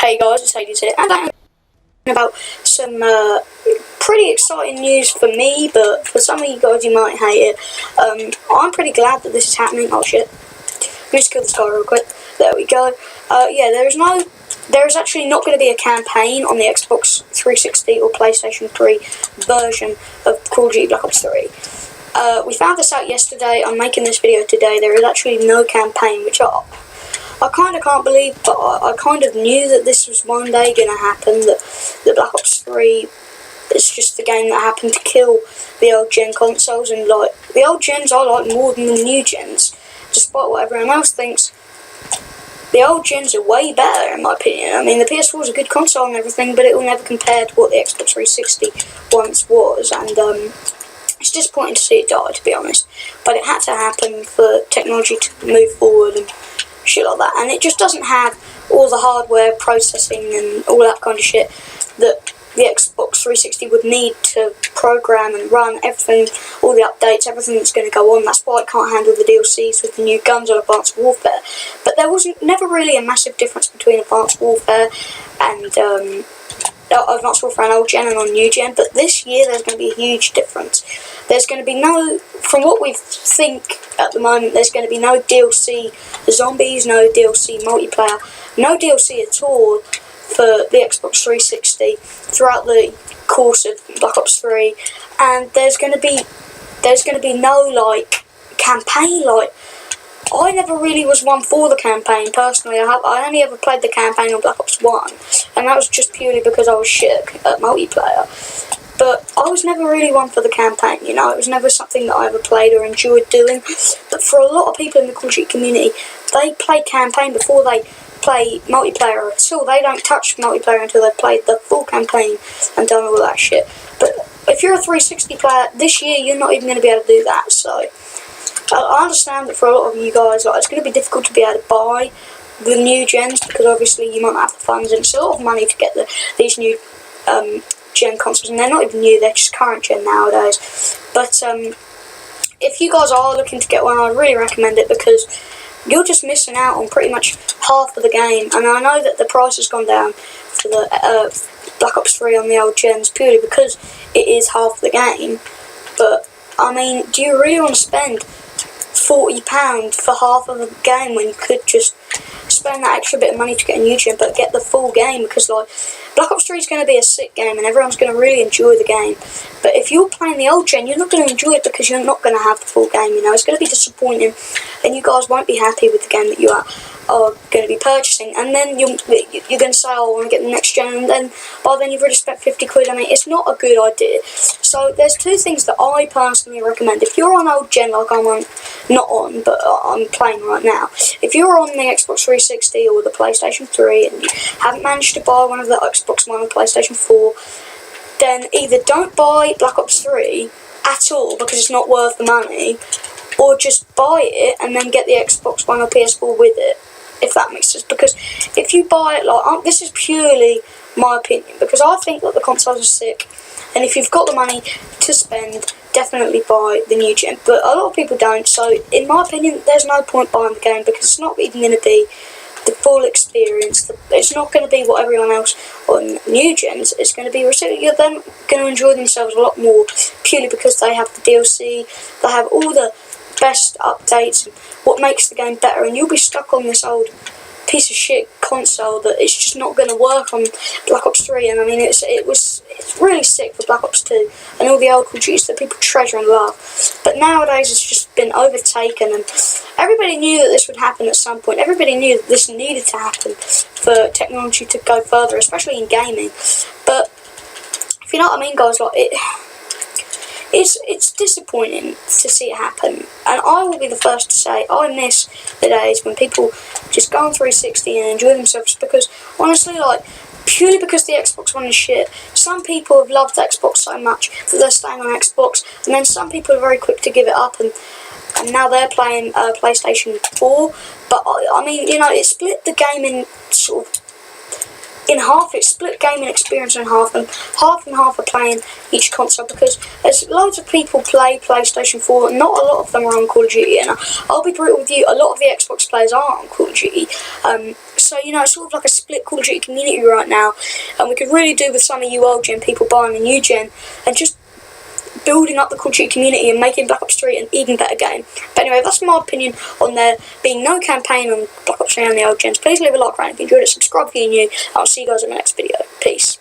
Hey guys, it's Hades here, and I'm about some pretty exciting news for me, but for some of you guys you might hate it. I'm pretty glad that this is happening. Oh shit. Let me just kill this guy real quick. There we go. Yeah, there is actually not going to be a campaign on the Xbox 360 or PlayStation 3 version of Call of Duty Black Ops 3. We found this out yesterday. I'm making this video today. There is actually no campaign, which I kind of can't believe, but I kind of knew that this was one day going to happen, that the Black Ops 3 is just the game that happened to kill the old gen consoles, and like, the old gens I like more than the new gens, despite what everyone else thinks. The old gens are way better in my opinion. I mean, the PS4 is a good console and everything, but it will never compare to what the Xbox 360 once was, and it's disappointing to see it die, to be honest, but it had to happen for technology to move forward and shit like that, and it just doesn't have all the hardware processing and all that kind of shit that the Xbox 360 would need to program and run everything, all the updates, everything that's going to go on. That's why it can't handle the DLCs with the new guns on Advanced Warfare. But there was never really a massive difference between Advanced Warfare and Advanced Warfare on old gen and on new gen, but this year there's going to be a huge difference. There's going to be no, from what we think at the moment, there's going to be no DLC zombies, no DLC multiplayer, no DLC at all for the Xbox 360 throughout the course of Black Ops 3, and there's going to be no like campaign. Like, I never really was one for the campaign personally. I only ever played the campaign on Black Ops 1, and that was just purely because I was shit at multiplayer. But I was never really one for the campaign, you know, it was never something that I ever played or enjoyed doing. But for a lot of people in the Call of Duty community, they play campaign before they play multiplayer at all. They don't touch multiplayer until they've played the full campaign and done all that shit. But if you're a 360 player, this year you're not even going to be able to do that, so I understand that for a lot of you guys, like, it's going to be difficult to be able to buy the new gens, because obviously you might not have the funds, and it's a lot of money to get these new gen consoles, and they're not even new, they're just current gen nowadays. But if you guys are looking to get one, I'd really recommend it, because you're just missing out on pretty much half of the game. And I know that the price has gone down for the Black Ops 3 on the old gens purely because it is half the game, but I mean, do you really want to spend £40 for half of the game when you could just spend that extra bit of money to get a new gen but get the full game? Because like, Black Ops 3 is going to be a sick game and everyone's going to really enjoy the game, but if you're playing the old gen, you're not going to enjoy it because you're not going to have the full game, you know. It's going to be disappointing and you guys won't be happy with the game that you are going to be purchasing, and then you're going to say, oh, I want to get the next gen, and then by then you've already spent 50 quid. I mean, it's not a good idea. So there's two things that I personally recommend. If you're on old gen, like I'm on, not on, but I'm playing right now, if you're on the Xbox 360 or the PlayStation 3 and you haven't managed to buy one of the Xbox One or PlayStation 4, then either don't buy Black Ops 3 at all because it's not worth the money, or just buy it and then get the Xbox One or PS4 with it, if that makes sense. Because if you buy it, like, this is purely my opinion, because I think that the consoles are sick, and if you've got the money to spend, definitely buy the new gen. But a lot of people don't, so in my opinion, there's no point buying the game, because it's not even going to be the full experience. It's not going to be what everyone else on new gens is going to be receiving. You're then going to enjoy themselves a lot more, purely because they have the DLC, they have all the best updates and what makes the game better, and you'll be stuck on this old piece of shit console that it's just not going to work on Black Ops 3. And I mean, it's really sick for Black Ops 2 and all the old Call of Duties that people treasure and love, but nowadays it's just been overtaken, and everybody knew that this would happen at some point. Everybody knew that this needed to happen for technology to go further, especially in gaming. But if you know what I mean, guys, like, it's disappointing to see it happen, and I will be the first to say I miss the days when people just go on 360 and enjoy themselves, because honestly, like, purely because the Xbox One is shit, some people have loved Xbox so much that they're staying on Xbox, and then some people are very quick to give it up, and now they're playing PlayStation 4. But I mean, you know, it split the game in sort of in half. It's split gaming experience in half, and half are playing each console, because there's loads of people play PlayStation 4. Not a lot of them are on Call of Duty, and I'll be brutal with you, a lot of the Xbox players aren't on Call of Duty. So, you know, it's sort of like a split Call of Duty community right now, and we could really do with some of you old gen people buying the new gen, and just building up the Call of Duty community and making Black Ops 3 an even better game. But anyway, that's my opinion on there being no campaign on Black Ops 3 and the old gens. Please leave a like, right, if you enjoyed it, subscribe if you're new, and I'll see you guys in the next video. Peace.